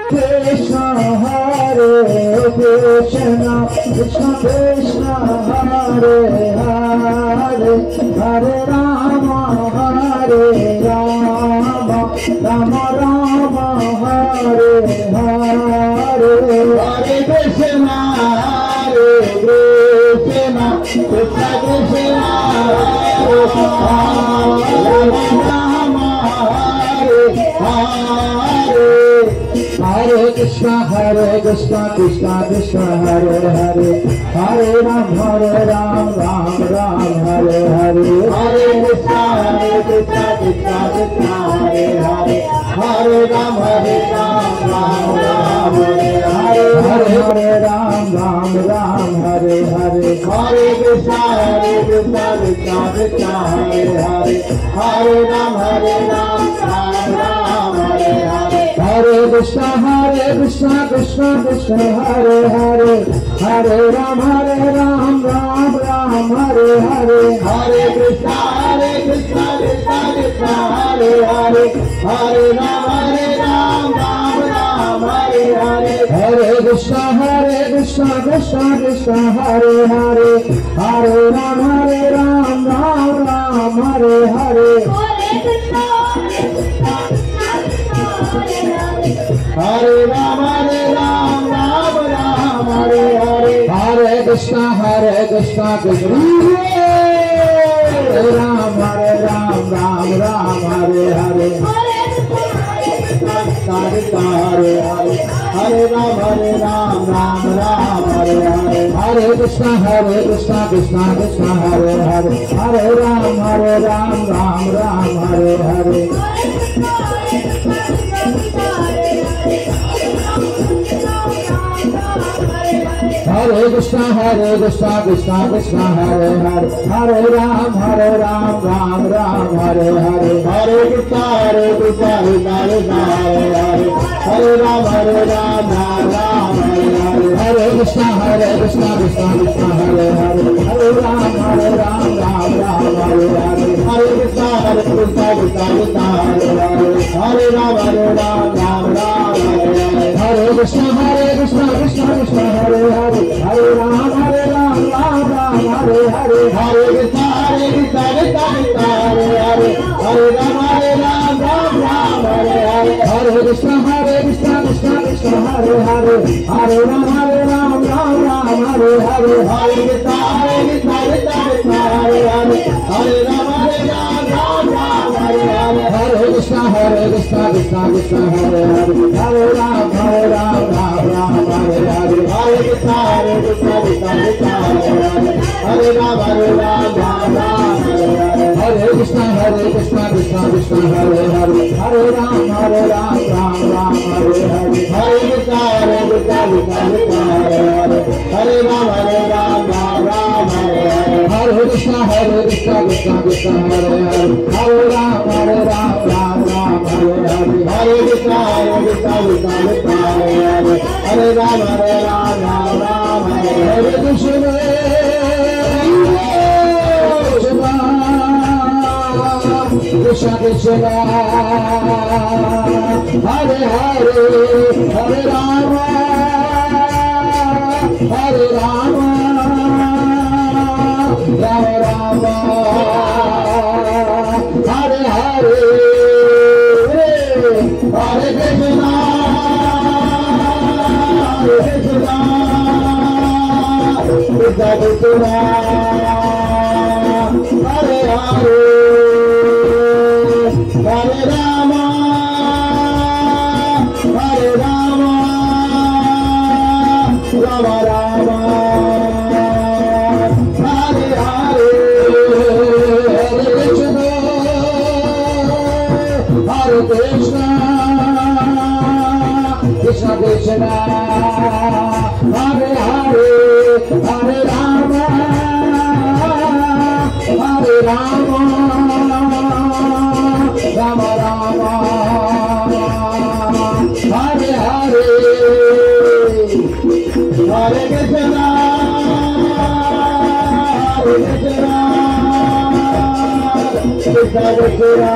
Krishna Hare Krishna Krishna Krishna Hare Hare Hare Rama Hare Rama Rama Rama Hare Hare Hare Krishna Hare Krishna Krishna Krishna Hare Rama Hare Hare Hare Krishna Krishna Krishna Hare Hare Hare Ram Ram Ram Hare Hare Hare Krishna Krishna Krishna Hare Hare Hare Ram Ram Hare Hare Hare Ram Ram Hare Hare Hare Krishna Krishna Krishna Hare Hare Hare Ram Ram Hare Hare Hare Krishna Krishna Krishna Hare Hare Hare Ram Ram Hare Hare Hare Krishna Krishna Krishna Hare Hare Hare Ram Ram Hare Hare Hare Krishna Krishna Krishna Hare Hare Hare Ram Ram Hare Hare Hare Ram Hare Hare Hare Krishna Krishna Krishna Hare Ram Ram Hare Hare Hare Hare Hare Ram Hare Hare Hare Krishna Krishna Krishna Hare Hare Hare Ram Hare Hare Hare Krishna Krishna Krishna Hare Hare Hare Ram Ram Hare Hare Hare Krishna Krishna Krishna Hare Hare Hare Ram Hare Hare Krishna Krishna Krishna Hare Hare Hare Ram Hare Hare Hare Krishna Krishna Krishna Hare Hare Hare Ram Hare Hare Krishna Krishna Krishna Hare Hare Hare Ram Hare Hare Hare Krishna Krishna Krishna Hare Hare Hare Ram Hare Hare Krishna Krishna Krishna Hare Hare Hare Ram Hare Hare Hare Krishna Krishna Krishna Hare Hare Hare Ram Hare Hare Krishna Krishna Krishna Hare Hare Hare Ram Hare Hare Hare Krishna Krishna Krishna Hare Hare Hare Ram Hare Hare Krishna Krishna Krishna Hare Hare Hare Ram Hare Hare Hare Krishna Krishna Krishna Hare Hare Hare Ram Hare Hare Krishna Krishna Krishna Hare Hare Hare Ram Hare Hare Hare Krishna Krishna Krishna Hare Hare Hare Ram Hare Hare Krishna Krishna Krishna Hare Hare Hare Rama Hare Rama Rama Rama Hare Hare Hare Krishna Krishna Krishna Krishna Hare Hare Hare Rama Hare Rama Rama Rama Hare Hare Hare Krishna Hare Krishna Krishna Krishna Hare Hare Hare Rama Hare Rama Rama Rama Hare Hare Hare Krishna Krishna Krishna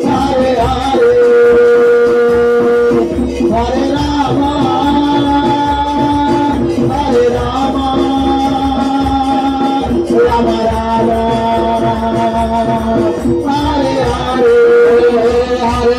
Hare Hare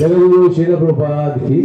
जगद्गुरु श्रील प्रभुपाद की